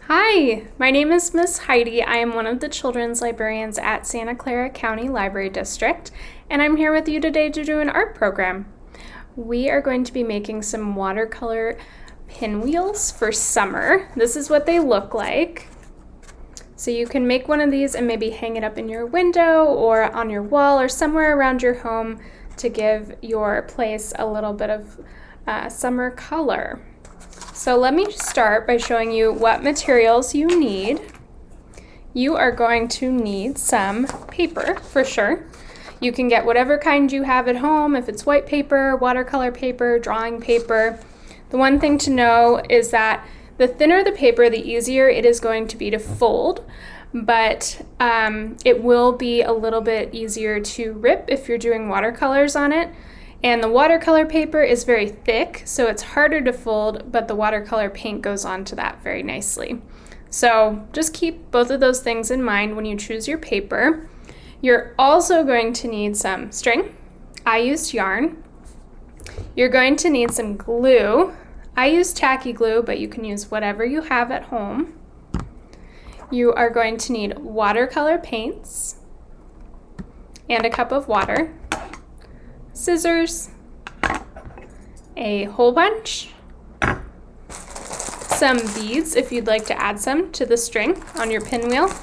Hi, my name is Miss Heidi. I am one of the children's librarians at Santa Clara County Library District, and I'm here with you today to do an art program. We are going to be making some watercolor pinwheels for summer. This is what they look like. So you can make one of these and maybe hang it up in your window or on your wall or somewhere around your home to give your place a little bit of summer color. So let me start by showing you what materials you need. You are going to need some paper for sure. You can get whatever kind you have at home, if it's white paper, watercolor paper, drawing paper. The one thing to know is that the thinner the paper, the easier it is going to be to fold, but it will be a little bit easier to rip if you're doing watercolors on it. And the watercolor paper is very thick, so it's harder to fold, but the watercolor paint goes onto that very nicely. So just keep both of those things in mind when you choose your paper. You're also going to need some string. I used yarn. You're going to need some glue. I use tacky glue, but you can use whatever you have at home. You are going to need watercolor paints and a cup of water, scissors, a hole punch, some beads if you'd like to add some to the string on your pinwheel,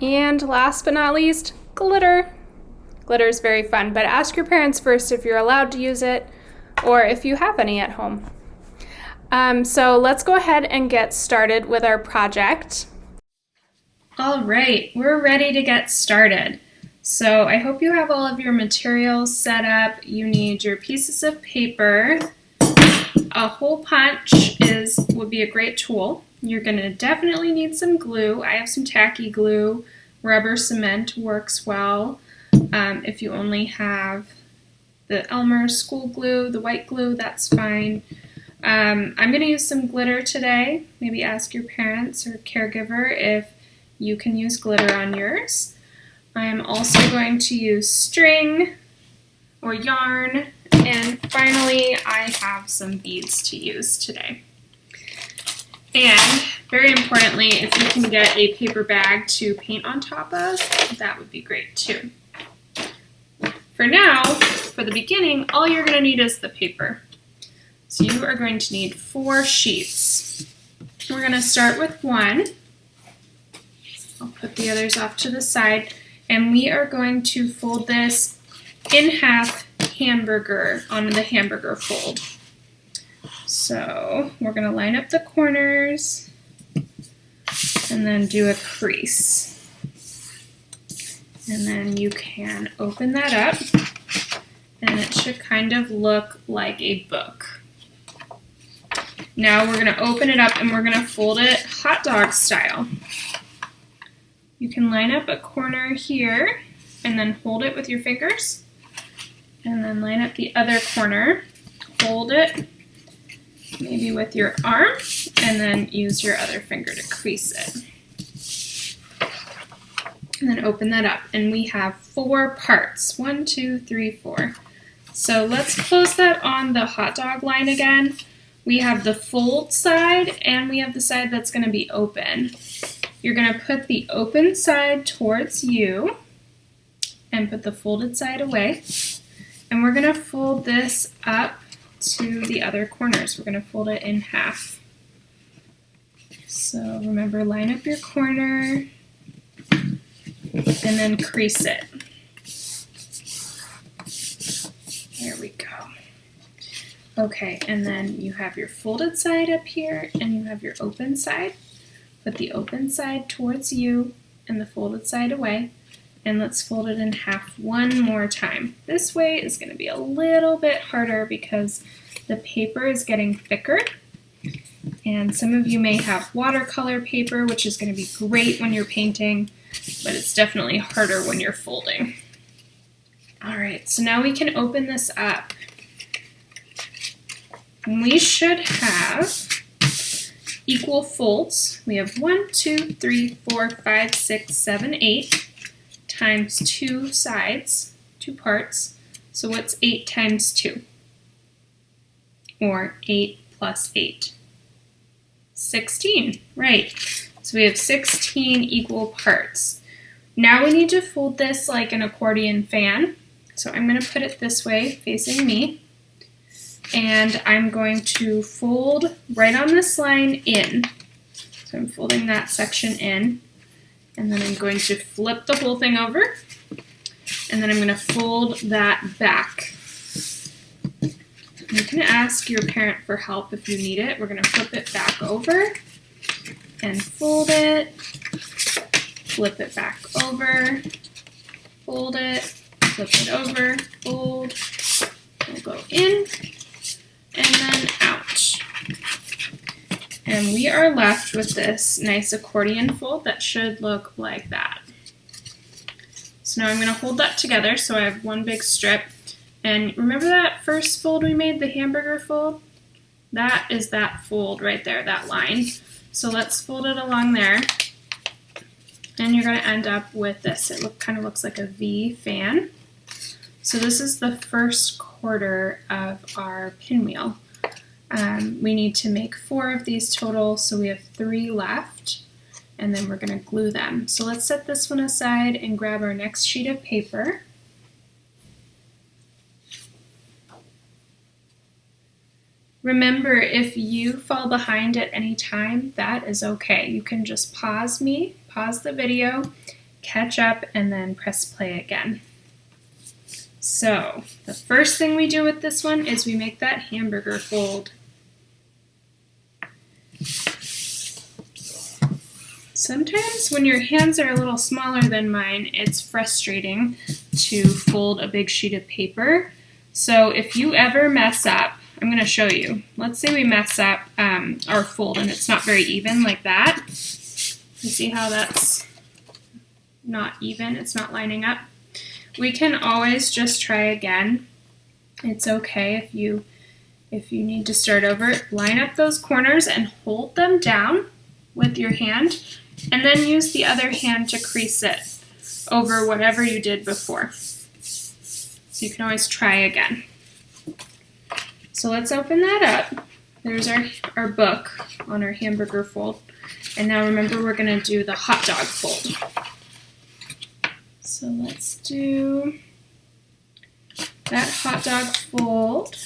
and last but not least, glitter. Glitter is very fun, but ask your parents first if you're allowed to use it or if you have any at home. So let's go ahead and get started with our project. All right, we're ready to get started. So I hope you have all of your materials set up. You need your pieces of paper. A hole punch would be a great tool. You're going to definitely need some glue. I have some tacky glue. Rubber cement works well. If you only have the Elmer school glue, the white glue, that's fine. I'm going to use some glitter today. Maybe ask your parents or caregiver if you can use glitter on yours. I'm also going to use string or yarn, and finally I have some beads to use today. And very importantly, if you can get a paper bag to paint on top of, that would be great too. For now, for the beginning, all you're going to need is the paper. So you are going to need 4 sheets. We're going to start with one. I'll put the others off to the side. And we are going to fold this in half hamburger on the hamburger fold. So we're going to line up the corners and then do a crease. And then you can open that up and it should kind of look like a book. Now we're going to open it up and we're going to fold it hot dog style. You can line up a corner here and then hold it with your fingers. And then line up the other corner, hold it maybe with your arm, and then use your other finger to crease it. And then open that up. And we have 4 parts. 1, 2, 3, 4. So let's close that on the hot dog line again. We have the fold side and we have the side that's going to be open. You're going to put the open side towards you and put the folded side away. And we're going to fold this up to the other corners. We're going to fold it in half. So remember, line up your corner and then crease it. There we go. Okay, and then you have your folded side up here and you have your open side. Put the open side towards you and the folded side away, and let's fold it in half one more time. This way is going to be a little bit harder because the paper is getting thicker, and some of you may have watercolor paper, which is going to be great when you're painting, but it's definitely harder when you're folding. Alright, so now we can open this up. We should have equal folds. We have 1, 2, 3, 4, 5, 6, 7, 8 times 2 sides, 2 parts. So what's 8 times 2? Or 8 plus 8? 16, right. So we have 16 equal parts. Now we need to fold this like an accordion fan. So I'm going to put it this way, facing me. And I'm going to fold right on this line in. So I'm folding that section in. And then I'm going to flip the whole thing over. And then I'm going to fold that back. You can ask your parent for help if you need it. We're going to flip it back over and fold it. Flip it back over. Fold it. Flip it over. Fold. We'll go in. And then out. And we are left with this nice accordion fold that should look like that. So now I'm going to hold that together so I have one big strip. And remember that first fold we made, the hamburger fold? That is that fold right there, that line. So let's fold it along there. And you're going to end up with this. It kind of looks like a V fan. So this is the first quarter of our pinwheel. We need to make 4 of these total, so we have 3 left, and then we're going to glue them. So let's set this one aside and grab our next sheet of paper. Remember, if you fall behind at any time, that is okay. You can just pause the video, catch up, and then press play again. So the first thing we do with this one is we make that hamburger fold. Sometimes when your hands are a little smaller than mine, it's frustrating to fold a big sheet of paper. So if you ever mess up, I'm going to show you. Let's say we mess up our fold and it's not very even like that. You see how that's not even? It's not lining up. We can always just try again. It's okay if you need to start over. Line up those corners and hold them down with your hand, and then use the other hand to crease it over whatever you did before. So you can always try again. So let's open that up. There's our book on our hamburger fold. And now remember, we're going to do the hot dog fold. So let's do that hot dog fold.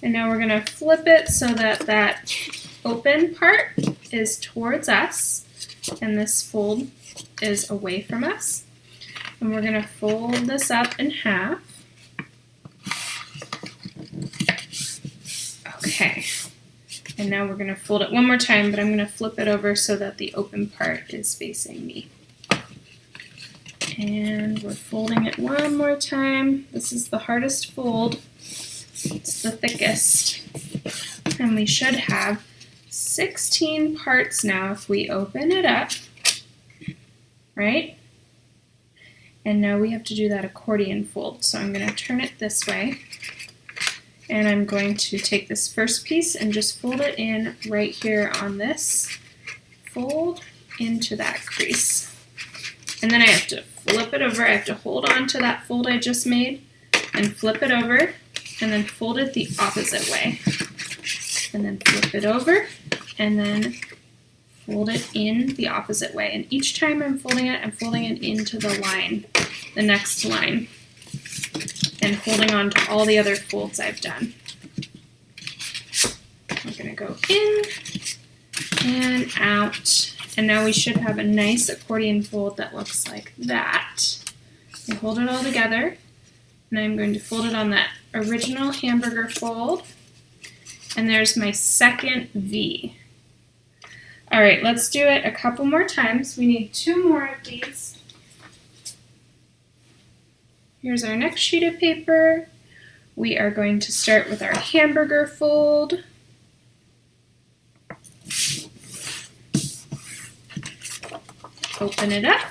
And now we're going to flip it so that that open part is towards us and this fold is away from us. And we're going to fold this up in half. Okay. And now we're going to fold it one more time, but I'm going to flip it over so that the open part is facing me. And we're folding it one more time. This is the hardest fold. It's the thickest. And we should have 16 parts now if we open it up, right? And now we have to do that accordion fold. So I'm going to turn it this way. And I'm going to take this first piece and just fold it in right here on this. Fold into that crease. And then I have to flip it over. I have to hold on to that fold I just made and flip it over and then fold it the opposite way. And then flip it over and then fold it in the opposite way. And each time I'm folding it into the line, the next line, and holding on to all the other folds I've done. We're going to go in and out. And now we should have a nice accordion fold that looks like that. And hold it all together. And I'm going to fold it on that original hamburger fold. And there's my second V. All right, let's do it a couple more times. We need 2 more of these. Here's our next sheet of paper. We are going to start with our hamburger fold. Open it up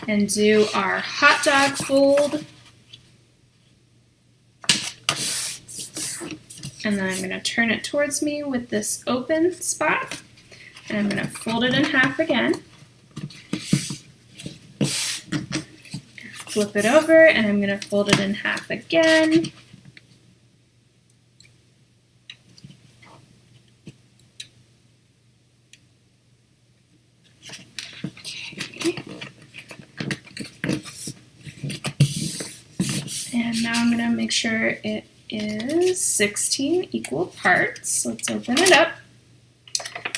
and do our hot dog fold. And then I'm going to turn it towards me with this open spot. And I'm going to fold it in half again. Flip it over, and I'm going to fold it in half again. And now I'm going to make sure it is 16 equal parts. Let's open it up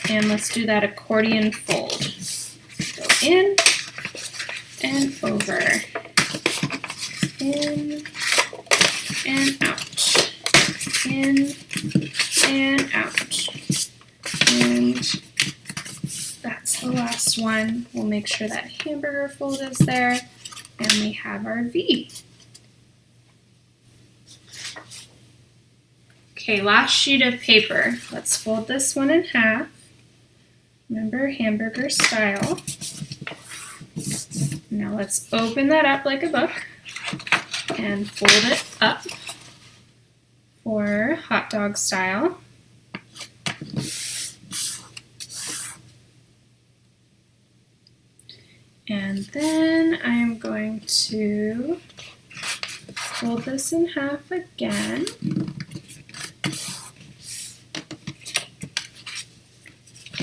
and let's do that accordion fold. Go in and over, in and out, in and out. And that's the last one. We'll make sure that hamburger fold is there, and we have our V. Okay, last sheet of paper. Let's fold this one in half. Remember, hamburger style. Now let's open that up like a book and fold it up for hot dog style. And then I'm going to fold this in half again.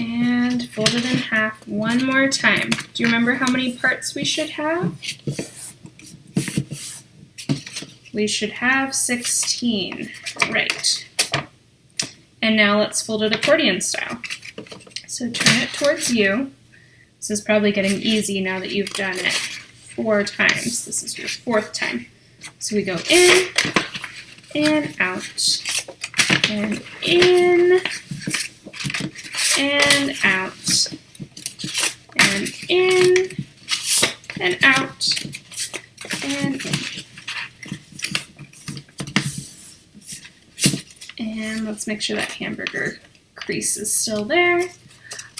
And fold it in half one more time. Do you remember how many parts we should have? We should have 16, right. And now let's fold it accordion style. So turn it towards you. This is probably getting easy now that you've done it 4 times. This is your 4th time. So we go in and out and in and out and in and out and in. And let's make sure that hamburger crease is still there.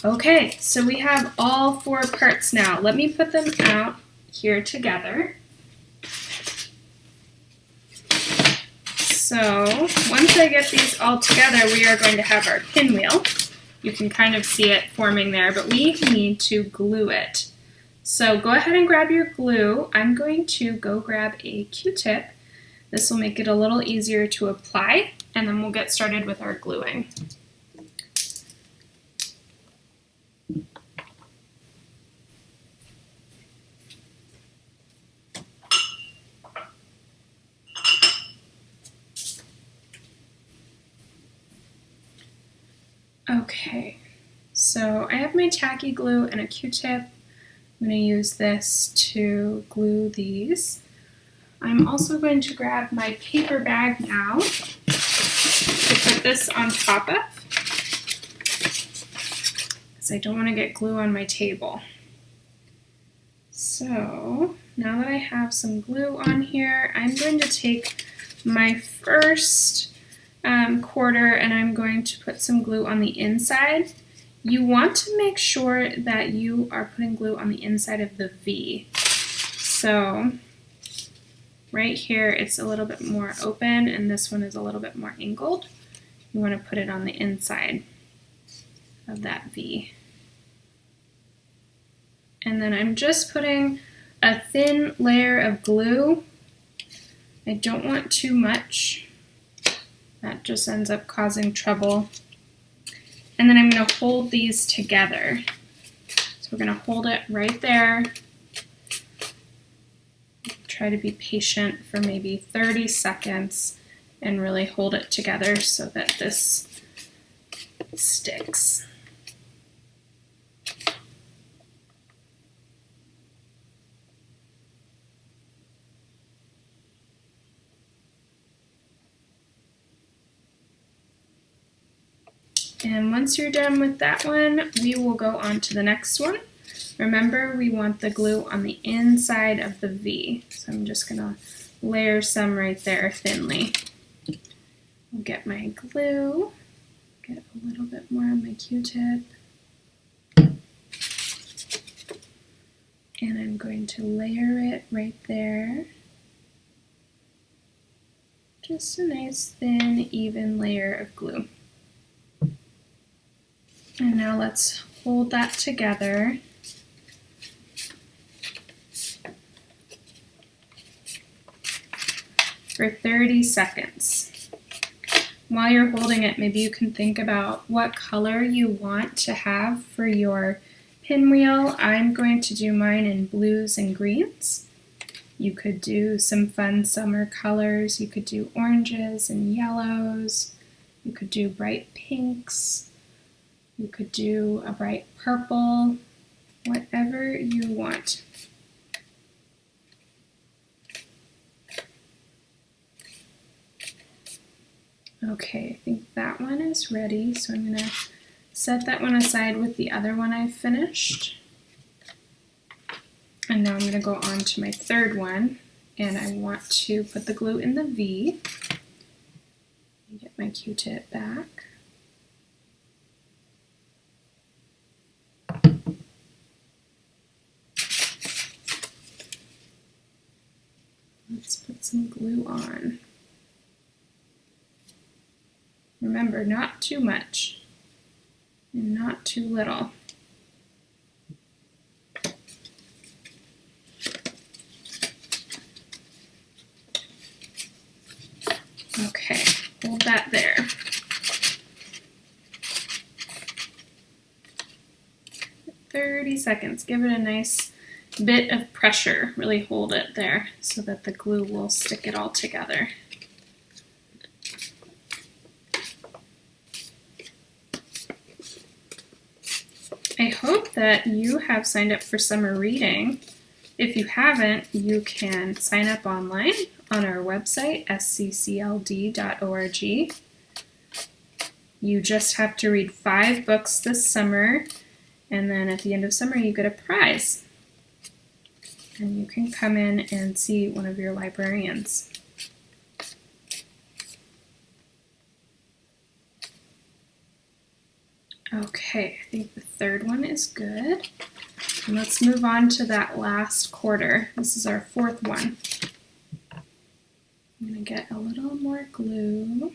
Okay, so we have all 4 parts now. Let me put them out here together. So once I get these all together, we are going to have our pinwheel. You can kind of see it forming there, but we need to glue it. So go ahead and grab your glue. I'm going to go grab a Q-tip. This will make it a little easier to apply, and then we'll get started with our gluing. Okay, so I have my tacky glue and a Q-tip. I'm going to use this to glue these. I'm also going to grab my paper bag now to put this on top of, because I don't want to get glue on my table. So now that I have some glue on here, I'm going to take my first quarter and I'm going to put some glue on the inside. You want to make sure that you are putting glue on the inside of the V. So right here it's a little bit more open and this one is a little bit more angled. You want to put it on the inside of that V. And then I'm just putting a thin layer of glue. I don't want too much. That just ends up causing trouble. And then I'm going to hold these together. So we're going to hold it right there. Try to be patient for maybe 30 seconds and really hold it together so that this sticks. And once you're done with that one, we will go on to the next one. Remember, we want the glue on the inside of the V. So I'm just going to layer some right there thinly. I'll get my glue, get a little bit more on my Q-tip. And I'm going to layer it right there. Just a nice thin, even layer of glue. And now let's hold that together. For 30 seconds. While you're holding it, maybe you can think about what color you want to have for your pinwheel. I'm going to do mine in blues and greens. You could do some fun summer colors. You could do oranges and yellows. You could do bright pinks. You could do a bright purple, whatever you want. Okay, I think that one is ready, so I'm going to set that one aside with the other one I finished. And now I'm going to go on to my third one, and I want to put the glue in the V. Get my Q-tip back. Let's put some glue on. Remember, not too much and not too little. Okay, hold that there. $30. Give it a nice bit of pressure. Really hold it there so that the glue will stick it all together. I hope that you have signed up for summer reading. If you haven't, you can sign up online on our website, sccld.org. You just have to read 5 books this summer, and then at the end of summer you get a prize. And you can come in and see one of your librarians. Okay, I think the third one is good. And let's move on to that last quarter. This is our fourth one. I'm going to get a little more glue.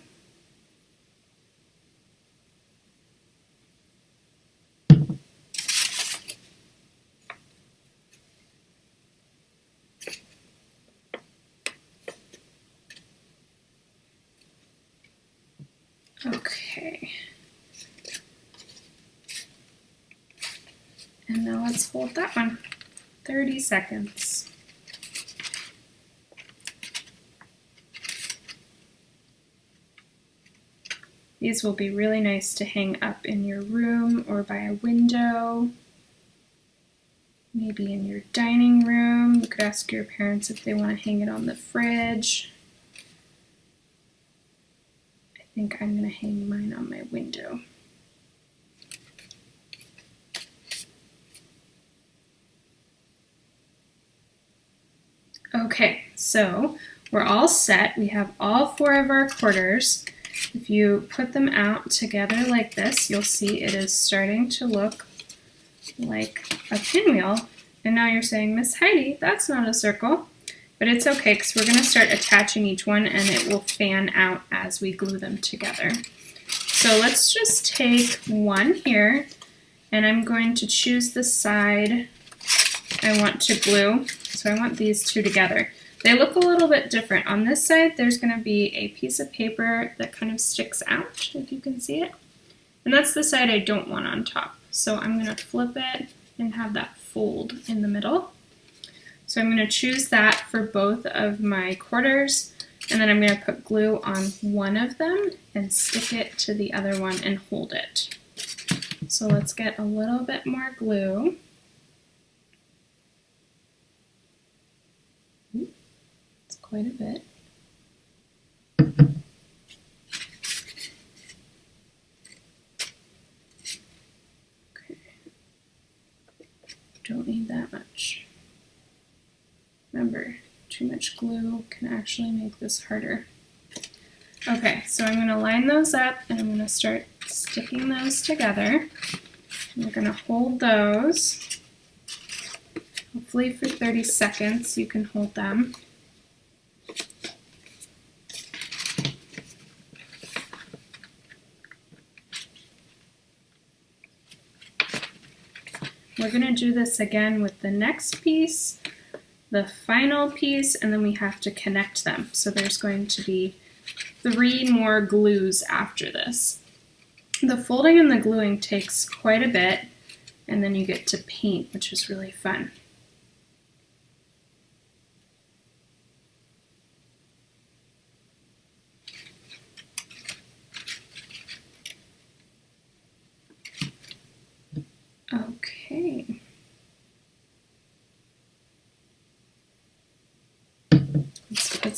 Okay. And now let's hold that one. 30 seconds. These will be really nice to hang up in your room or by a window, maybe in your dining room. You could ask your parents if they want to hang it on the fridge. I think I'm going to hang mine on my window. Okay, so we're all set. We have all 4 of our quarters. If you put them out together like this, you'll see it is starting to look like a pinwheel. And now you're saying, Miss Heidi, that's not a circle. But it's okay, because we're going to start attaching each one, and it will fan out as we glue them together. So let's just take one here, and I'm going to choose the side I want to glue. So I want these two together. They look a little bit different. On this side, there's going to be a piece of paper that kind of sticks out, if you can see it. And that's the side I don't want on top. So I'm going to flip it and have that fold in the middle. So I'm going to choose that for both of my quarters, and then I'm going to put glue on one of them and stick it to the other one and hold it. So let's get a little bit more glue. It's quite a bit. Okay. Don't need that much. Remember, too much glue can actually make this harder. Okay, so I'm going to line those up, and I'm going to start sticking those together. We're going to hold those, hopefully for 30 seconds. You can hold them. We're going to do this again with the next piece, the final piece, and then we have to connect them. So there's going to be 3 more glues after this. The folding and the gluing takes quite a bit, and then you get to paint, which is really fun.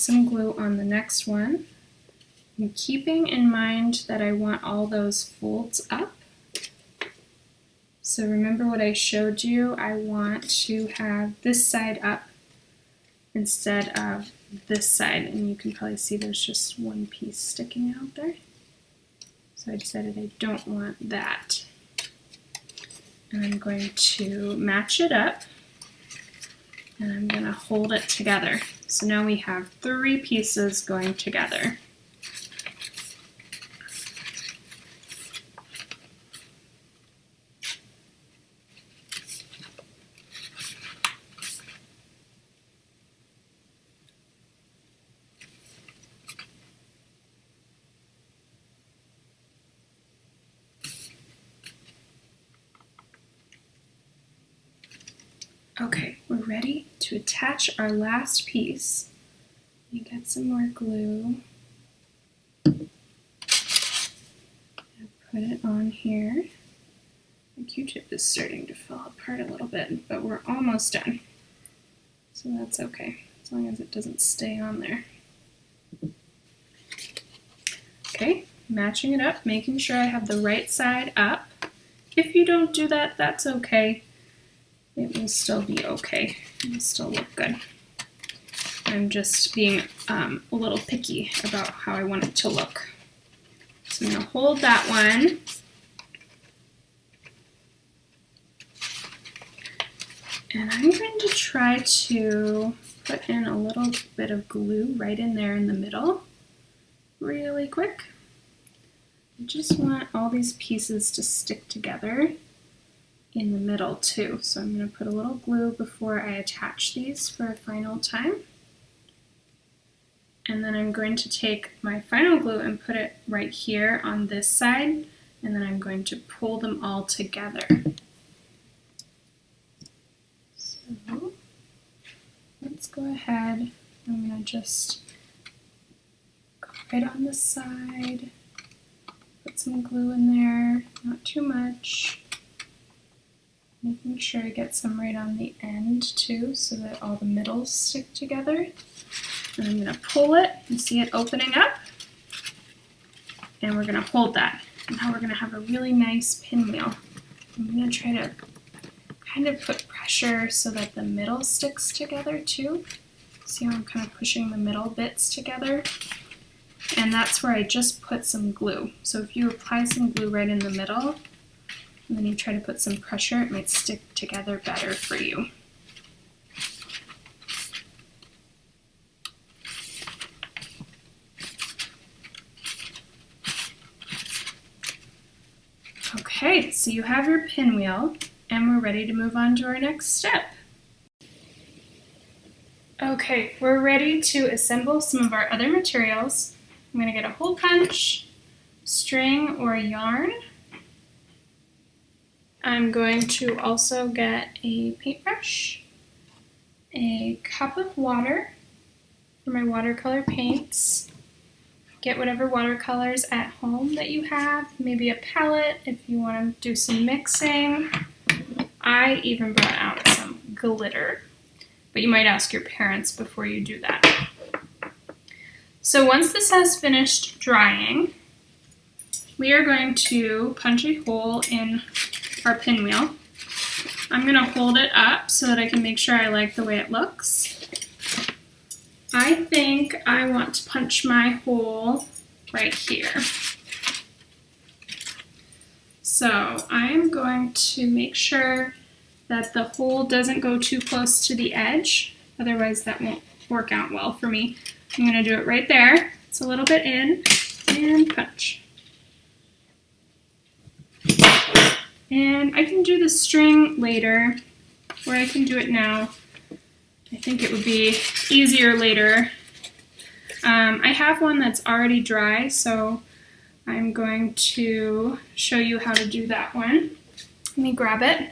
some glue on the next one. I'm keeping in mind that I want all those folds up. So remember what I showed you, I want to have this side up instead of this side, and you can probably see there's just one piece sticking out there. So I decided I don't want that. And I'm going to match it up, and I'm going to hold it together. So now we have 3 pieces going together. Okay, we're ready to attach our last piece. You get some more glue. Put it on here. The Q-tip is starting to fall apart a little bit, but we're almost done. So that's okay, as long as it doesn't stay on there. Okay, matching it up, making sure I have the right side up. If you don't do that, that's okay. It will still be okay. It will still look good. I'm just being a little picky about how I want it to look. So I'm going to hold that one. And I'm going to try to put in a little bit of glue right in there in the middle, really quick. I just want all these pieces to stick together in the middle too. So I'm going to put a little glue before I attach these for a final time. And then I'm going to take my final glue and put it right here on this side, and then I'm going to pull them all together. So let's go ahead. I'm going to just go right on the side, put some glue in there, not too much. Making sure I get some right on the end too, so that all the middles stick together. And I'm going to pull it, and see it opening up, and we're going to hold that. And now we're going to have a really nice pinwheel. I'm going to try to kind of put pressure so that the middle sticks together too. See how I'm kind of pushing the middle bits together? And that's where I just put some glue. So if you apply some glue right in the middle, and then you try to put some pressure, it might stick together better for you. Okay, so you have your pinwheel, and we're ready to move on to our next step. Okay, we're ready to assemble some of our other materials. I'm going to get a hole punch, string or yarn. I'm going to also get a paintbrush, a cup of water for my watercolor paints. Get whatever watercolors at home that you have, maybe a palette if you want to do some mixing. I even brought out some glitter, but you might ask your parents before you do that. So once this has finished drying, we are going to punch a hole in our pinwheel. I'm going to hold it up so that I can make sure I like the way it looks. I think I want to punch my hole right here. So I'm going to make sure that the hole doesn't go too close to the edge, otherwise that won't work out well for me. I'm going to do it right there. It's a little bit in, and punch. And I can do the string later, or I can do it now. I think it would be easier later. I have one that's already dry, so I'm going to show you how to do that one. Let me grab it.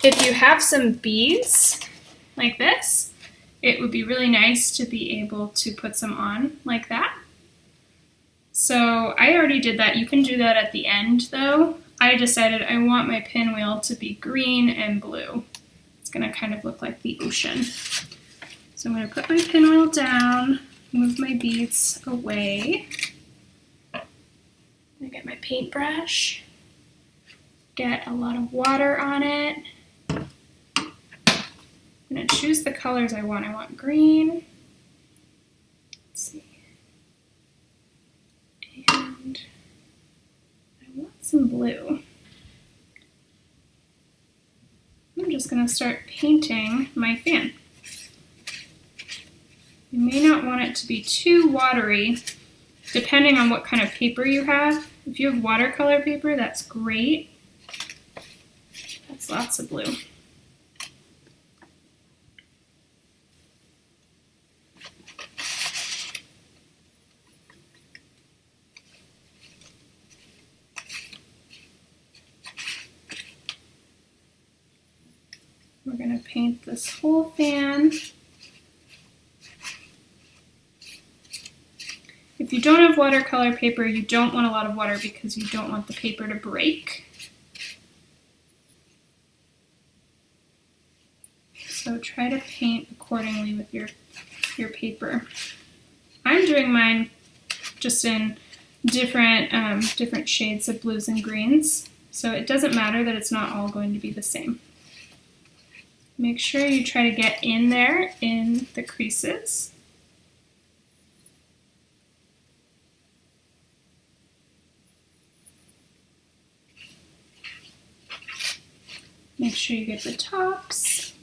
If you have some beads like this, it would be really nice to be able to put some on like that. So I already did that. You can do that at the end though. I decided I want my pinwheel to be green and blue. It's going to kind of look like the ocean. So I'm going to put my pinwheel down, move my beads away. I get my paintbrush, get a lot of water on it. I'm going to choose the colors I want. I want green. Let's see. And I want some blue. I'm just going to start painting my fan. You may not want it to be too watery, depending on what kind of paper you have. If you have watercolor paper, that's great. That's lots of blue. We're going to paint this whole fan. If you don't have watercolor paper, you don't want a lot of water because you don't want the paper to break. So try to paint accordingly with your paper. I'm doing mine just in different shades of blues and greens, so it doesn't matter that it's not all going to be the same. Make sure you try to get in there in the creases. Make sure you get the tops.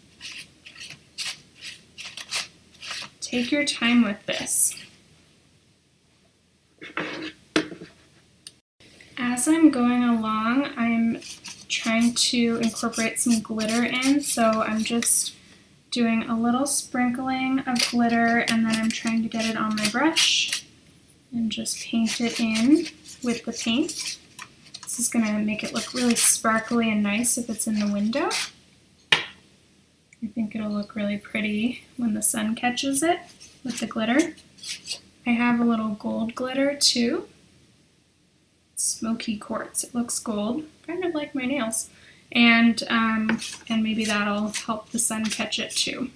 Take your time with this. As I'm going along, I'm trying to incorporate some glitter in, so I'm just doing a little sprinkling of glitter and then I'm trying to get it on my brush and just paint it in with the paint. This is going to make it look really sparkly and nice if it's in the window. I think it'll look really pretty when the sun catches it with the glitter. I have a little gold glitter too. Smoky quartz. It looks gold, kind of like my nails. And maybe that'll help the sun catch it too.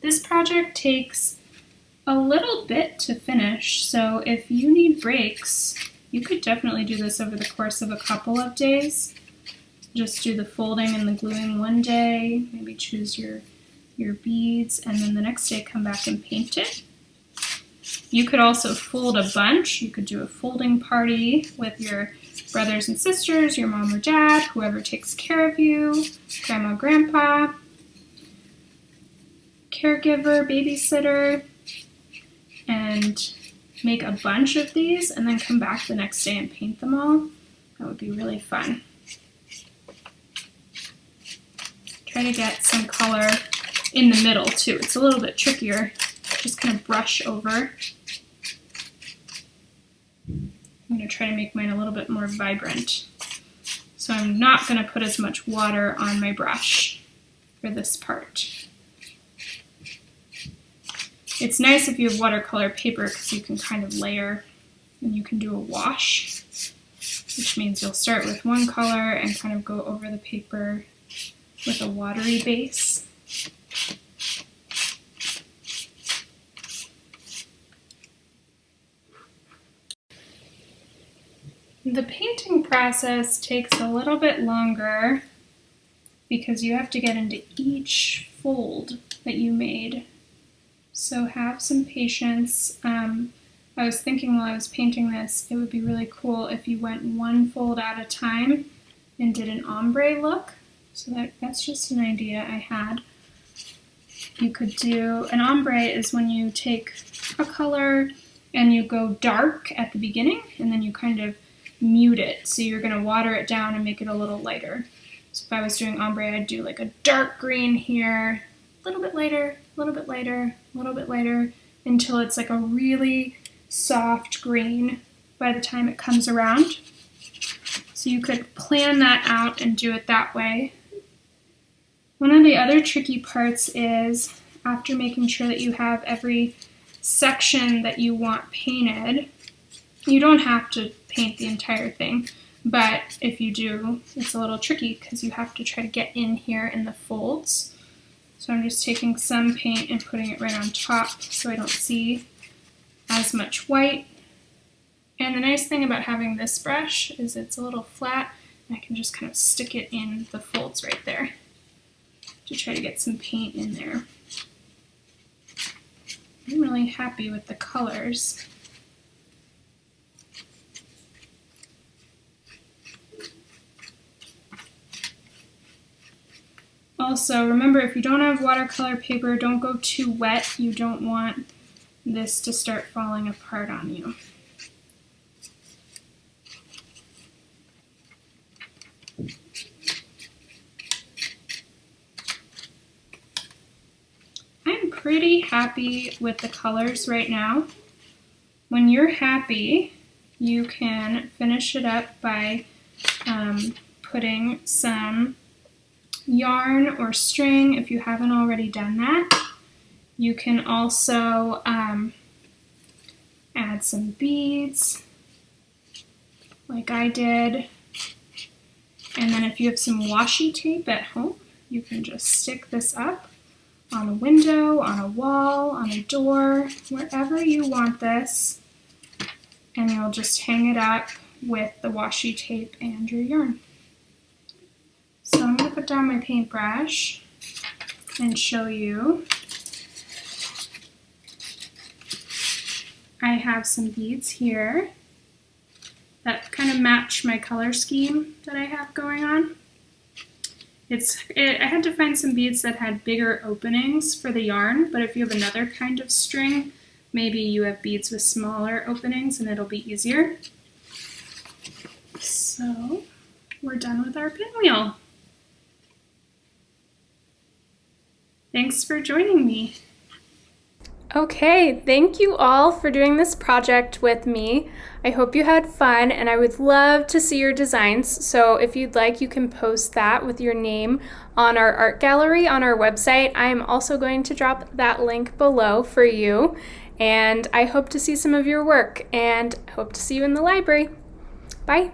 This project takes a little bit to finish, so if you need breaks, you could definitely do this over the course of a couple of days. Just do the folding and the gluing one day, maybe choose your beads, and then the next day come back and paint it. You could also fold a bunch. You could do a folding party with your brothers and sisters, your mom or dad, whoever takes care of you, grandma, grandpa, caregiver, babysitter, and make a bunch of these and then come back the next day and paint them all. That would be really fun. Try to get some color in the middle too. It's a little bit trickier. Just kind of brush over. I'm going to try to make mine a little bit more vibrant. So I'm not going to put as much water on my brush for this part. It's nice if you have watercolor paper because you can kind of layer and you can do a wash, which means you'll start with one color and kind of go over the paper with a watery base. The painting process takes a little bit longer because you have to get into each fold that you made. So have some patience. I was thinking while I was painting this, it would be really cool if you went one fold at a time and did an ombre look. So that's just an idea I had. You could do, an ombre is when you take a color and you go dark at the beginning and then you kind of mute it. So you're going to water it down and make it a little lighter. So if I was doing ombre, I'd do like a dark green here, a little bit lighter, a little bit lighter, a little bit lighter, until it's like a really soft green by the time it comes around. So you could plan that out and do it that way. One of the other tricky parts is, after making sure that you have every section that you want painted, you don't have to paint the entire thing, but if you do, it's a little tricky because you have to try to get in here in the folds. So I'm just taking some paint and putting it right on top so I don't see as much white. And the nice thing about having this brush is it's a little flat, and I can just kind of stick it in the folds right there to try to get some paint in there. I'm really happy with the colors. Also, remember, if you don't have watercolor paper, don't go too wet. You don't want this to start falling apart on you. I'm pretty happy with the colors right now. When you're happy, you can finish it up by putting some yarn or string if you haven't already done that. You can also add some beads like I did. And then if you have some washi tape at home, you can just stick this up on a window, on a wall, on a door, wherever you want this. And you'll just hang it up with the washi tape and your yarn. So I'm going to put down my paintbrush and show you. I have some beads here that kind of match my color scheme that I have going on. I had to find some beads that had bigger openings for the yarn, but if you have another kind of string, maybe you have beads with smaller openings and it'll be easier. So we're done with our pinwheel. Thanks for joining me. Okay, thank you all for doing this project with me. I hope you had fun, and I would love to see your designs. So if you'd like, you can post that with your name on our art gallery on our website. I'm also going to drop that link below for you. And I hope to see some of your work, and hope to see you in the library. Bye.